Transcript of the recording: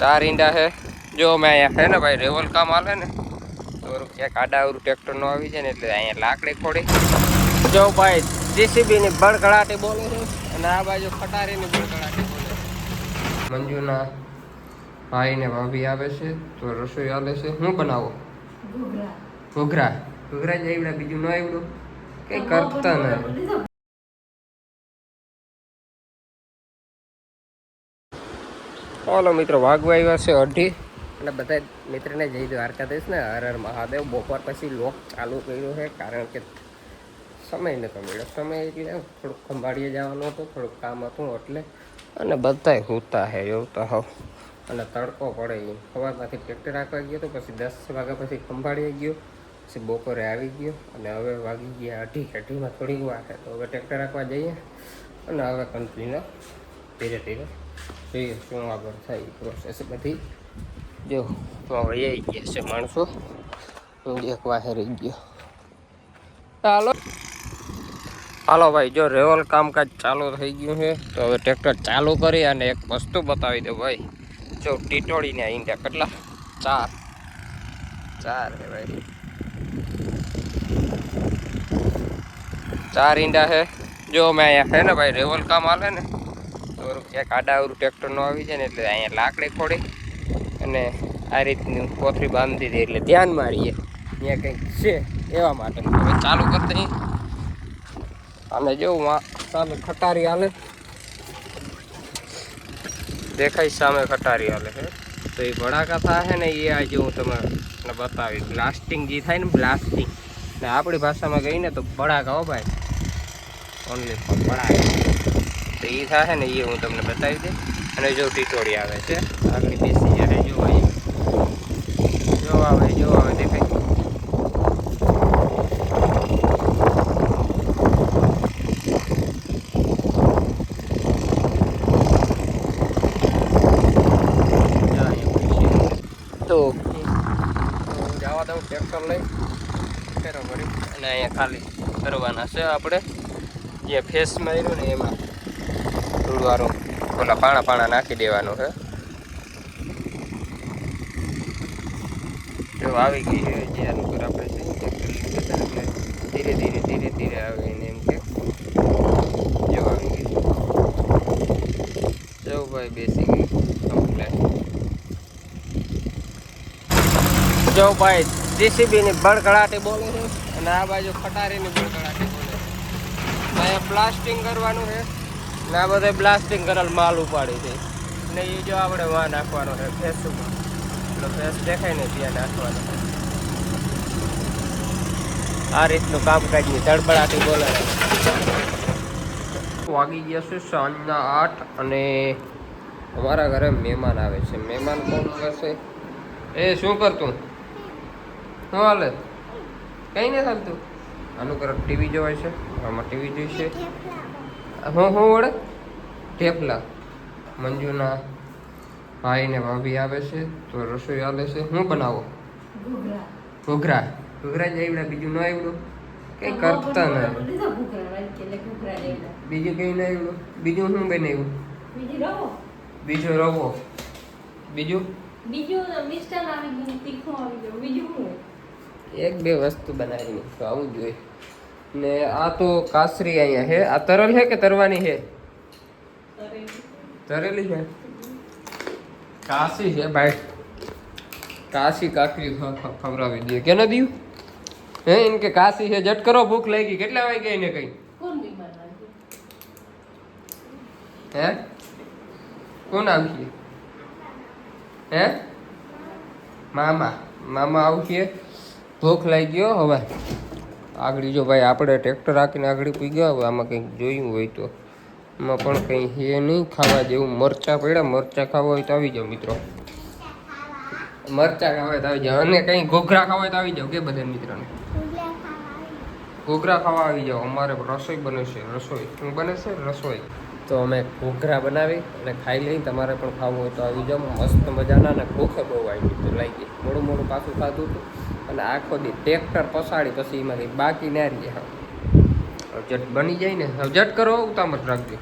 चार ईंडा है जो मैं अँ है ने भाई रेवल काम आले ने तो क्या आडावरू ट्रेक्टर नो आवी जाए ने એટલે અહીંયા લાકડી ખોડી જો ભાઈ જીસીબી ની બળગડાટી બોલે છે અને આ બાજુ ખટારીની બળગડાટી બોલે મંજુના ભાઈ ને ભાભી આવે છે તો રસોઈ આલે છે હું બનાવો ઘૂઘરા ઘૂઘરા જ આવડે બીજું ન આવડું કઈ કરતા નહીં ચાલો મિત્રો વાગવા આવ્યા છે 2:30 અને બધા મિત્રને જય દ્વારકાધીશ ને હર હર મહાદેવ બપોર પછી લોક ચાલુ કર્યો છે કારણ કે સમય નતો મળ્યો સમય એટલે થોડુંક ખંભાળીએ જવાનું હતું થોડુંક કામ હતું એટલે અને બધાય હોતા હે એવું તો હોવ અને તડકો પડે એમ સવારમાંથી ટ્રેક્ટર રાખવા ગયો તો પછી 10 વાગ્યા પછી ખંભાળીએ ગયો પછી બપોરે આવી ગયો અને હવે વાગી ગયા 2:30 થોડીક વાર છે તો હવે ટ્રેક્ટર રાખવા જઈએ અને હવે કન્ટિન્યુ ધીરે ધીરે જોઈએ શું આગળ થાય પ્રોસેસ બધી જો તો હવે આવી ગયા છે માણસો હું એક વાહે રહી ગયો ચાલો હાલો ભાઈ જો રેવલ કામકાજ ચાલુ થઈ ગયું છે તો હવે ટ્રેક્ટર ચાલુ કરી અને એક વસ્તુ બતાવી દો ભાઈ જો ટીટોળીને ઈંડા કેટલા 4 હે ભાઈ 4 ईंडा है जो मैं अँ है ने भाई रेवल काम आले ने तो क्या आडावरू ट्रेक्टर नो आवी जाए ने એટલે અહીંયા લાકડી ખોડી અને આ રીતની કોથળી બાંધી દીધી એટલે ધ્યાન મારીએ અહીંયા કંઈક છે એવા માટે હવે ચાલુ કરતા અને જો સામે ખટારી હાલે દેખાય સામે ખટારી હાલે છે તો એ ભડાકા થાય ને એ આજે હું તમને બતાવીશ બ્લાસ્ટિંગ જે થાય ને બ્લાસ્ટિંગ ને આપણી ભાષામાં કહીને તો ભડાકા હો ભાઈ ઓનલી ફોર ભડાકા તો એ થાય ને એ હું તમને બતાવી દઈશ અને જો ટીટોળી આવે છે આગળ બેસી જાય જો ભાઈ જો આવે દેખાય તો જવા દઉં ટ્રેક્ટર લઈ ફેરો ભરી અને અહીંયા ખાલી કરવાના છે આપણે જે ફેસ માર્યું ને એમાં થોડું વારું ઓલા પાણા નાખી દેવાનું છે જો આવી ગઈ છે જે અનુકૂળ આપણે છે એટલે ધીરે આવે એને એમ કે જો આવી ગઈ જો ભાઈ બેસી ગઈ કમ્પ્લેટ જો ભાઈ જીસીબી ની બળગડાટી બોલે છે અને આ બાજુ ખટારીની બળગડાટી બોલે અહીંયા બ્લાસ્ટિંગ કરવાનું છે ને આ બધા બ્લાસ્ટિંગ કરેલ માલ ઉપાડી છે ને એ જો આપણે વાં નાખવાનો છે ફેસમાં એટલે ફેસ દેખાય ને ત્યાં નાખવાનો આ રીતનું કામકાજની ધડબડાટી બોલે વાગી ગયા છે સાંજના 8 અને અમારા ઘરે મહેમાન આવે છે મહેમાન કોણ કરશે એ શું કરતું શું હાલે કઈ નહીં ચાલતું આનું કર ટીવી જોવાય છે આમાં ટીવી જોઈશે હું વડે ઠેપલા મંજુના ભાઈ ને ભાભી આવે છે તો રસોઈ આલે છે હું બનાવો ઘૂઘરા જ આવડે બીજું ન આવડું કઈ કરતા નહીં બીજું કઈ ન આવડું બીજું શું બનાવ્યું બીજો રવો બીજું એક બે વસ્તુ બનાવી તો આવું જોઈએ ને આ તો કાસરી અહીંયા છે આ તરલ છે કે તરવાની છે તરેલી છે કાશી છે ભાઈ કાશી કાકરી ખવડાવી દઈએ કે ન દઉં હે ઇનકે કાશી છે જટ કરો ભૂખ લાગી કેટલા વાગે એને કઈ હે કોણ આવશે હે મામા આવશે ભૂખ લાગી ગયો હવે આગળ જો ભાઈ આપણે ટ્રેક્ટર રાખીને આગળ પી ગયા હવે આમાં કંઈક જોયું હોય તો એમાં પણ કંઈ છે નહીં ખાવા જેવું મરચાં પડ્યા મરચાં ખાવા હોય તો આવી જાઓ મિત્રો મરચાં ખાવા હોય તો આવી જાઓ અને કંઈ ઘૂઘરા ખાવા હોય તો આવી જાઓ કે બધા મિત્રોને ઘૂઘરા ખાવા આવી જાઓ અમારે રસોઈ બને છે રસોઈ શું બને છે રસોઈ તો અમે ઘૂઘરા બનાવી અને ખાઈ લઈ તમારે પણ ખાવું હોય તો આવી જાઓ મસ્ત મજાના અને ભૂખે બહુ આવી તો લાગી મોડું પાછું ખાધું હતું અને આખો દી ટ્રેક્ટર પસાડી પછી એમાંથી બાકી ના રહીએ જટ બની જાય ને હવે જટ કરો ઉતામત રાખજો